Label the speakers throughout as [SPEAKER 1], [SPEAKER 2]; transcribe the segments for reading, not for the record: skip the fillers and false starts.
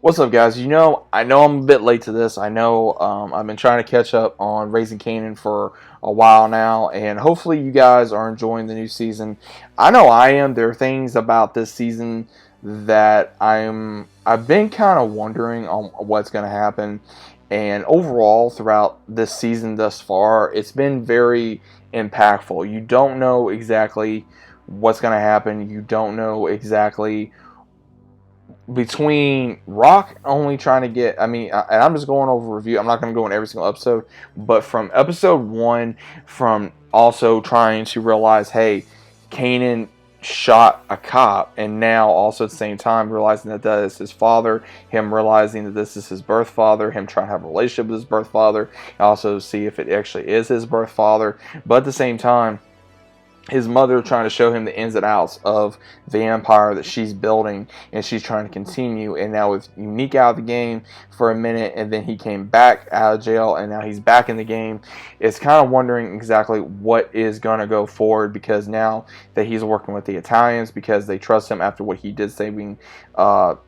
[SPEAKER 1] What's up, guys? I know I'm a bit late to this. I know I've been trying to catch up on Raising Kanan for a while now, and hopefully you guys are enjoying the new season. I know I am. There are things about this season that I've been kind of wondering on what's going to happen, and overall throughout this season thus far, it's been very impactful. You don't know exactly what's going to happen. You don't know exactly between Rock only trying to get, and I'm just going over review. I'm not going to go in every single episode, but from episode one, from also trying to realize, hey, Kanan shot a cop, and now also at the same time realizing that that is his father, him realizing that this is his birth father, him trying to have a relationship with his birth father, also see if it actually is his birth father, but at the same time, his mother trying to show him the ins and outs of the empire that she's building, and she's trying to continue. And now with Unique out of the game for a minute, and then he came back out of jail, and now he's back in the game. It's kind of wondering exactly what is going to go forward, because now that he's working with the Italians, because they trust him after what he did saving the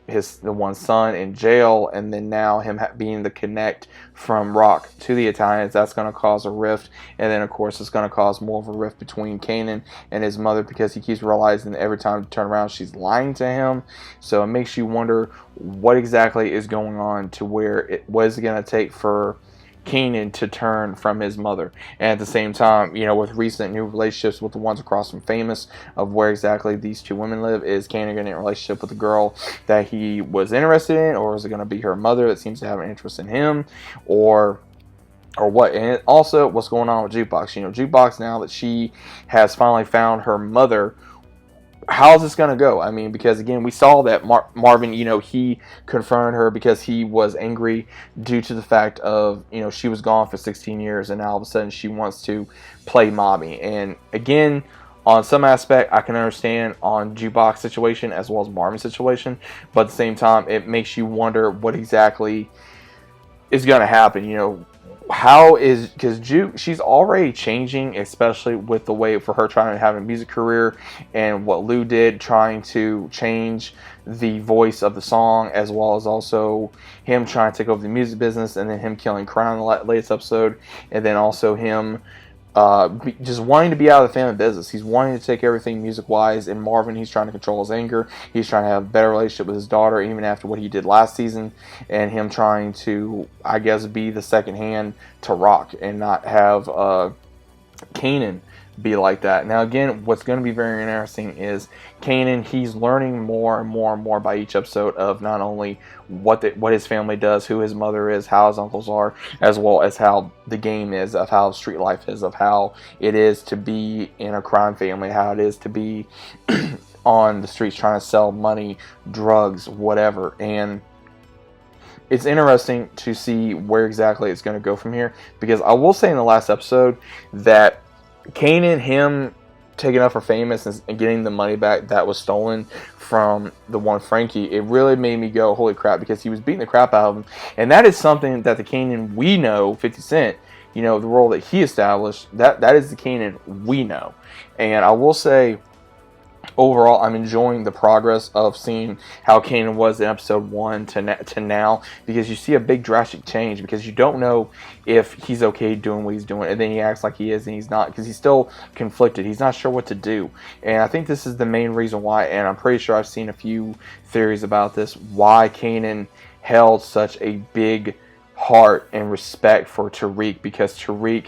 [SPEAKER 1] one son in jail, and then now him being the connect from Rock to the Italians, that's going to cause a rift. And then of course it's going to cause more of a rift between Kanan and his mother, because he keeps realizing that every time to turn around she's lying to him. So it makes you wonder what exactly is going on, to where what is it going to take for Kanan to turn from his mother. And at the same time, with recent new relationships with the ones across from Famous, of where exactly these two women live, is Kanan going to get a relationship with a girl that he was interested in, or is it going to be her mother that seems to have an interest in him, or what? And also, what's going on with Jukebox? Jukebox, now that she has finally found her mother, how's this going to go? Because again, we saw that Marvin, he confronted her because he was angry due to the fact of, she was gone for 16 years, and now all of a sudden she wants to play mommy. And again, on some aspect, I can understand on Jukebox situation as well as Marvin's situation, but at the same time, it makes you wonder what exactly is going to happen. How is, because Juke, she's already changing, especially with the way for her trying to have a music career, and what Lou did trying to change the voice of the song, as well as also him trying to take over the music business, and then him killing Crown in the latest episode, and then also him just wanting to be out of the family business. He's wanting to take everything music-wise, and Marvin, he's trying to control his anger. He's trying to have a better relationship with his daughter, even after what he did last season, and him trying to, I guess, be the second hand to Rock, and not have Kanan be like that. Now again, what's going to be very interesting is Kanan, he's learning more and more and more by each episode of not only what his family does, who his mother is, how his uncles are, as well as how the game is, of how street life is, of how it is to be in a crime family, how it is to be on the streets trying to sell money, drugs, whatever. And it's interesting to see where exactly it's going to go from here, because I will say in the last episode that Kanan, him taking up for Famous and getting the money back that was stolen from the one Frankie, it really made me go, holy crap, because he was beating the crap out of him. And that is something that the Kanan we know, 50 Cent, the role that he established, that is the Kanan we know. And I will say, overall, I'm enjoying the progress of seeing how Kanan was in episode 1 to now, because you see a big drastic change, because you don't know if he's okay doing what he's doing, and then he acts like he is and he's not, because he's still conflicted. He's not sure what to do. And I think this is the main reason why, and I'm pretty sure I've seen a few theories about this, why Kanan held such a big heart and respect for Tariq, because Tariq,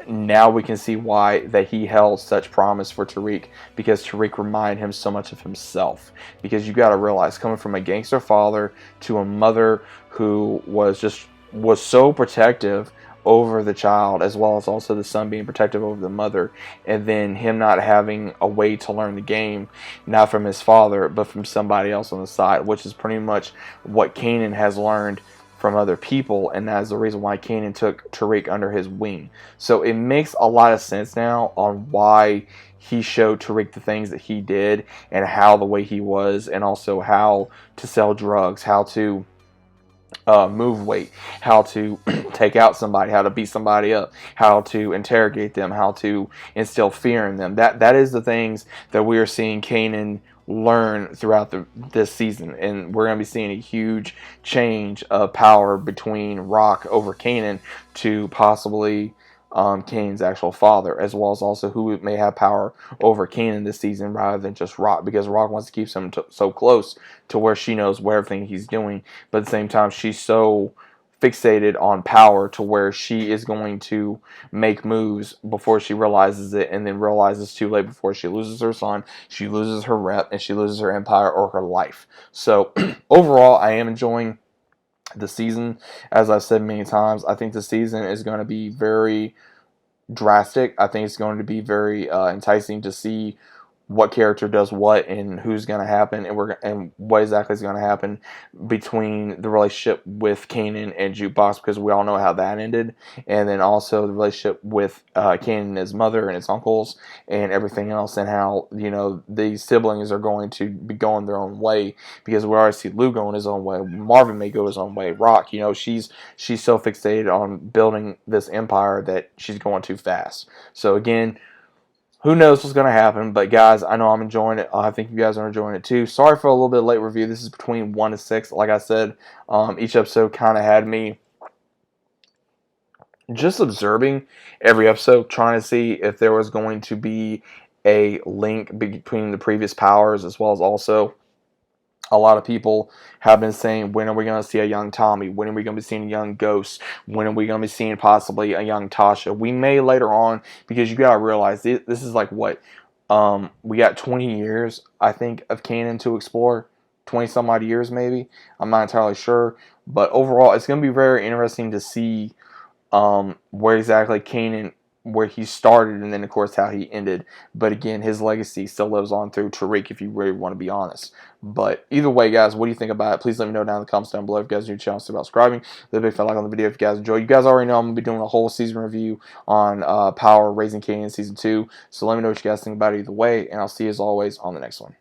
[SPEAKER 1] now we can see why that he held such promise for Tariq, because Tariq reminded him so much of himself. Because you got to realize, coming from a gangster father to a mother who was so protective over the child, as well as also the son being protective over the mother, and then him not having a way to learn the game, not from his father, but from somebody else on the side, which is pretty much what Kanan has learned from other people, and that is the reason why Kanan took Tariq under his wing. So it makes a lot of sense now on why he showed Tariq the things that he did, and how the way he was, and also how to sell drugs, how to move weight, how to take out somebody, how to beat somebody up, how to interrogate them, how to instill fear in them. That is the things that we are seeing Kanan learn throughout this season, and we're going to be seeing a huge change of power between Rock over Kanan to possibly Kanan's actual father, as well as also who may have power over Kanan this season rather than just Rock, because Rock wants to keep him so close to where she knows where everything he's doing, but at the same time she's so fixated on power to where she is going to make moves before she realizes it, and then realizes too late before she loses her son, she loses her rep, and she loses her empire or her life. So overall, I am enjoying the season. As I've said many times, I think the season is going to be very drastic. I think it's going to be very enticing to see what character does what and who's going to happen, and what exactly is going to happen between the relationship with Kanan and Jukebox, because we all know how that ended, and then also the relationship with Kanan and his mother and his uncles and everything else, and how these siblings are going to be going their own way, because we already see Lou going his own way. Marvin may go his own way. Rock, she's so fixated on building this empire that she's going too fast. So again, who knows what's going to happen, but guys, I know I'm enjoying it. I think you guys are enjoying it too. Sorry for a little bit late review. This is between 1 to 6. Like I said, each episode kind of had me just observing every episode, trying to see if there was going to be a link between the previous powers, as well as also a lot of people have been saying, when are we going to see a young Tommy? When are we going to be seeing a young Ghost? When are we going to be seeing possibly a young Tasha? We may later on, because you got to realize this is like what? We got 20 years, I think, of Kanan to explore. 20 some odd years maybe. I'm not entirely sure. But overall, it's going to be very interesting to see where exactly Kanan, where he started, and then of course how he ended. But again, his legacy still lives on through Tariq, if you really want to be honest. But either way, guys, what do you think about it? Please let me know down in the comments down below. If you guys are new to the channel, about subscribing, leave a big fat like on the video if you guys enjoy. You guys already know I'm going to be doing a whole season review on Power Raising Kanan Season 2. So let me know what you guys think about it either way, and I'll see you as always on the next one.